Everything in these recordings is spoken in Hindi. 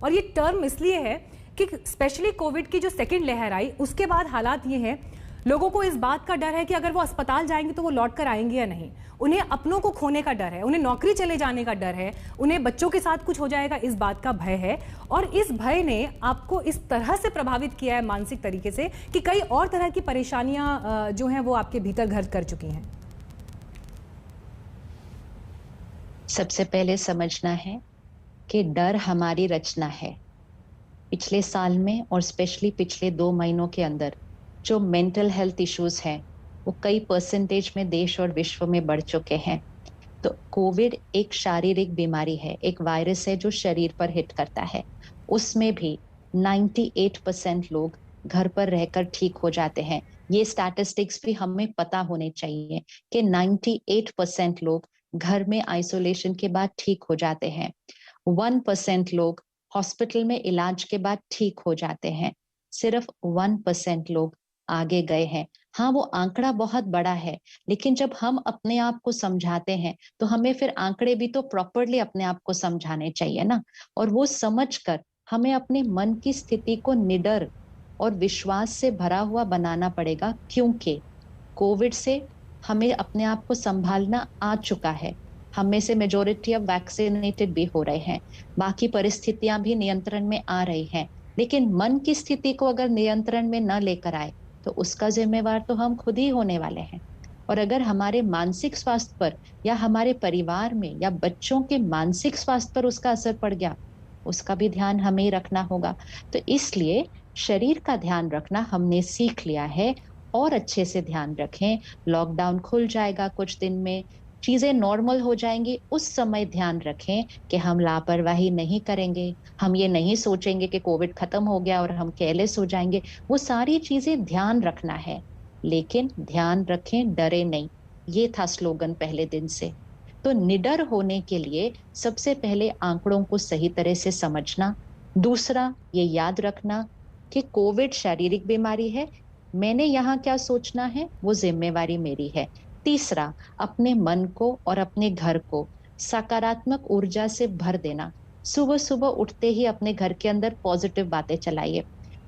और ये टर्म इसलिए है कि स्पेशली कोविड की जो सेकेंड लहर आई उसके बाद हालात ये हैं, लोगों को इस बात का डर है कि अगर वो अस्पताल जाएंगे तो वो लौट कर आएंगे या नहीं। उन्हें अपनों को खोने का डर है, उन्हें नौकरी चले जाने का डर है, उन्हें बच्चों के साथ कुछ हो जाएगा इस बात का भय है। और इस भय ने आपको इस तरह से प्रभावित किया है मानसिक तरीके से कि कई और तरह की परेशानियां जो हैं वो आपके भीतर घर कर चुकी हैं। सबसे पहले समझना है कि डर हमारी रचना है। पिछले साल में और स्पेशली पिछले 2 महीनों के अंदर जो मेंटल हेल्थ इश्यूज हैं वो कई परसेंटेज में देश और विश्व में बढ़ चुके हैं। तो कोविड एक शारीरिक बीमारी है, एक वायरस है जो शरीर पर हिट करता है। उसमें भी 98% लोग घर पर रहकर ठीक हो जाते हैं। ये स्टैटिस्टिक्स भी हमें पता होने चाहिए कि 98% लोग घर में आइसोलेशन के बाद ठीक हो जाते हैं। 1% लोग हॉस्पिटल में इलाज के बाद ठीक हो जाते हैं। सिर्फ 1% लोग आगे गए हैं। हाँ, वो आंकड़ा बहुत बड़ा है, लेकिन जब हम अपने आप को समझाते हैं तो हमें फिर आंकड़े भी तो प्रॉपरली अपने आप को समझाने चाहिए ना। और वो समझकर हमें अपने मन की स्थिति को निडर और विश्वास से भरा हुआ बनाना पड़ेगा, क्योंकि कोविड से हमें अपने आप को संभालना आ चुका है। हम में से मेजोरिटी अब वैक्सीनेटेड भी हो रहे हैं, बाकी परिस्थितियां भी नियंत्रण में आ रही हैं। लेकिन मन की स्थिति को अगर नियंत्रण में न लेकर आए तो उसका जिम्मेवार तो हम खुद ही होने वाले हैं। और अगर हमारे मानसिक स्वास्थ्य पर या हमारे परिवार में या बच्चों के मानसिक स्वास्थ्य पर उसका असर पड़ गया, उसका भी ध्यान हमें ही रखना होगा। तो इसलिए शरीर का ध्यान रखना हमने सीख लिया है, और अच्छे से ध्यान रखें। लॉकडाउन खुल जाएगा कुछ दिन में, चीजें नॉर्मल हो जाएंगी, उस समय ध्यान रखें कि हम लापरवाही नहीं करेंगे। हम ये नहीं सोचेंगे कि कोविड खत्म हो गया और हम केयरलेस हो जाएंगे। वो सारी चीजें ध्यान रखना है, लेकिन ध्यान रखें, डरे नहीं। ये था स्लोगन पहले दिन से। तो निडर होने के लिए सबसे पहले आंकड़ों को सही तरह से समझना। दूसरा, ये याद रखना कि कोविड शारीरिक बीमारी है, मैंने यहाँ क्या सोचना है वो जिम्मेवारी मेरी है। तीसरा, अपने मन को और अपने घर को सकारात्मक ऊर्जा से भर देना। सुबह सुबह उठते ही अपने घर के अंदर पॉजिटिव बातें चलाइए,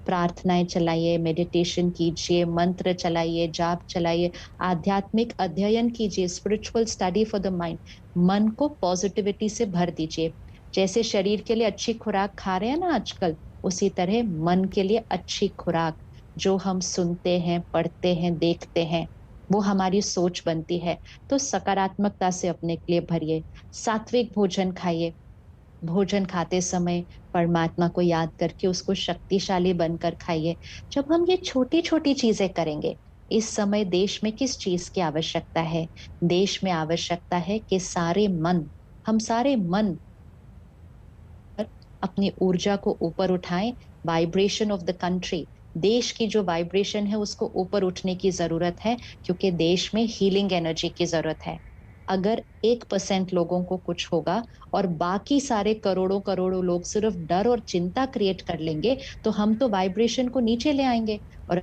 प्रार्थनाएं चलाइए, मेडिटेशन कीजिए, मंत्र चलाइए, जाप चलाइए, आध्यात्मिक अध्ययन कीजिए, spiritual study for the mind. मन को पॉजिटिविटी से भर दीजिए। जैसे शरीर के लिए अच्छी खुराक खा रहे हैं ना आजकल, उसी तरह मन के लिए अच्छी खुराक, जो हम सुनते हैं, पढ़ते हैं, देखते हैं, वो हमारी सोच बनती है। तो सकारात्मकता से अपने लिए भरिए। सात्विक भोजन खाइए। भोजन खाते समय परमात्मा को याद करके उसको शक्तिशाली बनकर खाइए। जब हम ये छोटी छोटी चीजें करेंगे, इस समय देश में किस चीज की आवश्यकता है? देश में आवश्यकता है कि हम सारे मन अपनी ऊर्जा को ऊपर उठाएं। वाइब्रेशन ऑफ द कंट्री, देश की जो वाइब्रेशन है उसको ऊपर उठने की जरूरत है, क्योंकि देश में हीलिंग एनर्जी की जरूरत है। अगर 1% लोगों को कुछ होगा और बाकी सारे करोड़ों करोड़ों लोग सिर्फ डर और चिंता क्रिएट कर लेंगे, तो हम तो वाइब्रेशन को नीचे ले आएंगे। और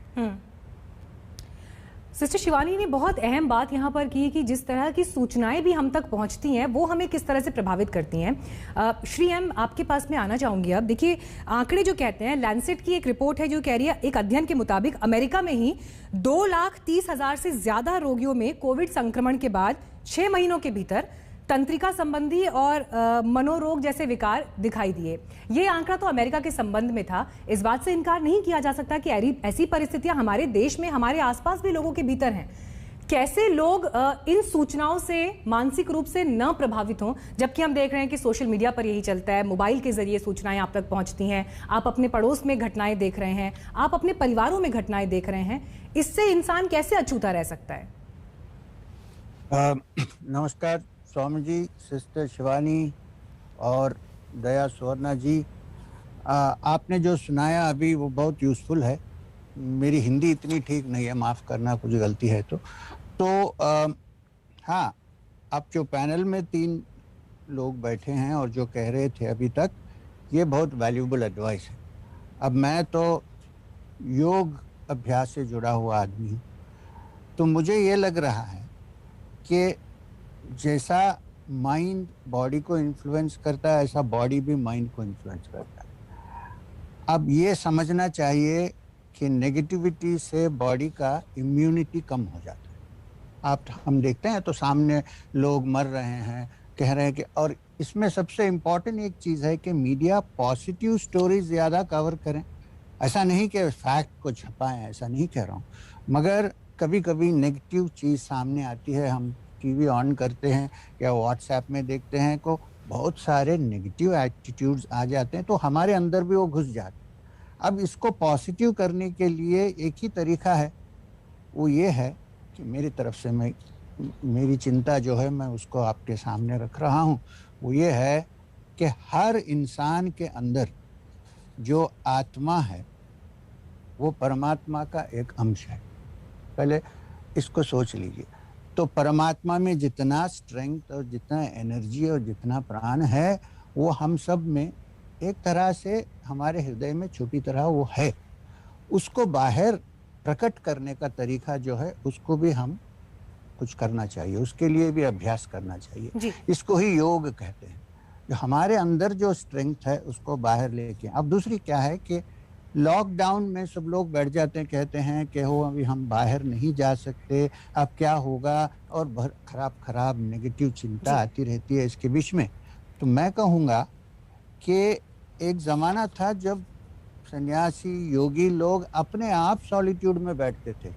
सिस्टर शिवानी ने बहुत अहम बात यहाँ पर की कि जिस तरह की सूचनाएं भी हम तक पहुँचती हैं वो हमें किस तरह से प्रभावित करती हैं। श्री एम, आपके पास मैं आना चाहूँगी। अब देखिए, आंकड़े जो कहते हैं, लैंसेट की एक रिपोर्ट है जो कह रही है, एक अध्ययन के मुताबिक अमेरिका में ही 2,30,000 से ज़्यादा रोगियों में कोविड संक्रमण के बाद 6 महीनों के भीतर तंत्रिका संबंधी और मनोरोग जैसे विकार दिखाई दिए। ये आंकड़ा तो अमेरिका के संबंध में था। इस बात से इनकार नहीं किया जा सकता कि ऐसी परिस्थितियां हमारे देश में, हमारे आसपास भी लोगों के भीतर हैं। कैसे लोग इन सूचनाओं से मानसिक रूप से न प्रभावित हों, जबकि हम देख रहे हैं कि सोशल मीडिया पर यही चलता है, मोबाइल के जरिए सूचनाएं आप तक पहुंचती हैं, आप अपने पड़ोस में घटनाएं देख रहे हैं, आप अपने परिवारों में घटनाएं देख रहे हैं। इससे इंसान कैसे अछूता रह सकता है? नमस्कार स्वामी जी, सिस्टर शिवानी और दया सुवर्णा जी। आपने जो सुनाया अभी वो बहुत यूज़फुल है। मेरी हिंदी इतनी ठीक नहीं है, माफ़ करना कुछ गलती है तो हाँ, अब जो पैनल में 3 लोग बैठे हैं और जो कह रहे थे अभी तक, ये बहुत वैल्यूबल एडवाइस है। अब मैं तो योग अभ्यास से जुड़ा हुआ आदमी हूँ, तो मुझे ये लग रहा है कि जैसा माइंड बॉडी को इन्फ्लुएंस करता है, ऐसा बॉडी भी माइंड को इन्फ्लुएंस करता है। अब ये समझना चाहिए कि नेगेटिविटी से बॉडी का इम्यूनिटी कम हो जाता है। आप हम देखते हैं तो सामने लोग मर रहे हैं, कह रहे हैं कि, और इसमें सबसे इम्पोर्टेंट एक चीज़ है कि मीडिया पॉजिटिव स्टोरीज ज़्यादा कवर करें। ऐसा नहीं कि फैक्ट को छपाएं, ऐसा नहीं कह रहा हूँ, मगर कभी कभी नेगेटिव चीज़ सामने आती है, हम टीवी ऑन करते हैं या व्हाट्सएप में देखते हैं को बहुत सारे नेगेटिव एटीट्यूड्स आ जाते हैं, तो हमारे अंदर भी वो घुस जाते हैं। अब इसको पॉजिटिव करने के लिए एक ही तरीका है, वो ये है कि मेरी तरफ से मेरी चिंता जो है मैं उसको आपके सामने रख रहा हूँ। वो ये है कि हर इंसान के अंदर जो आत्मा है वो परमात्मा का एक अंश है। पहले इसको सोच लीजिए। तो परमात्मा में जितना स्ट्रेंथ और जितना एनर्जी और जितना प्राण है वो हम सब में एक तरह से हमारे हृदय में छुपी तरह वो है। उसको बाहर प्रकट करने का तरीका जो है उसको भी हम कुछ करना चाहिए, उसके लिए भी अभ्यास करना चाहिए। इसको ही योग कहते हैं। जो हमारे अंदर जो स्ट्रेंथ है उसको बाहर लेके। अब दूसरी क्या है कि लॉकडाउन में सब लोग बैठ जाते हैं, कहते हैं कि हो अभी हम बाहर नहीं जा सकते, अब क्या होगा, और खराब नेगेटिव चिंता आती रहती है इसके बीच में। तो मैं कहूँगा कि एक ज़माना था जब सन्यासी योगी लोग अपने आप सॉलिट्यूड में बैठते थे।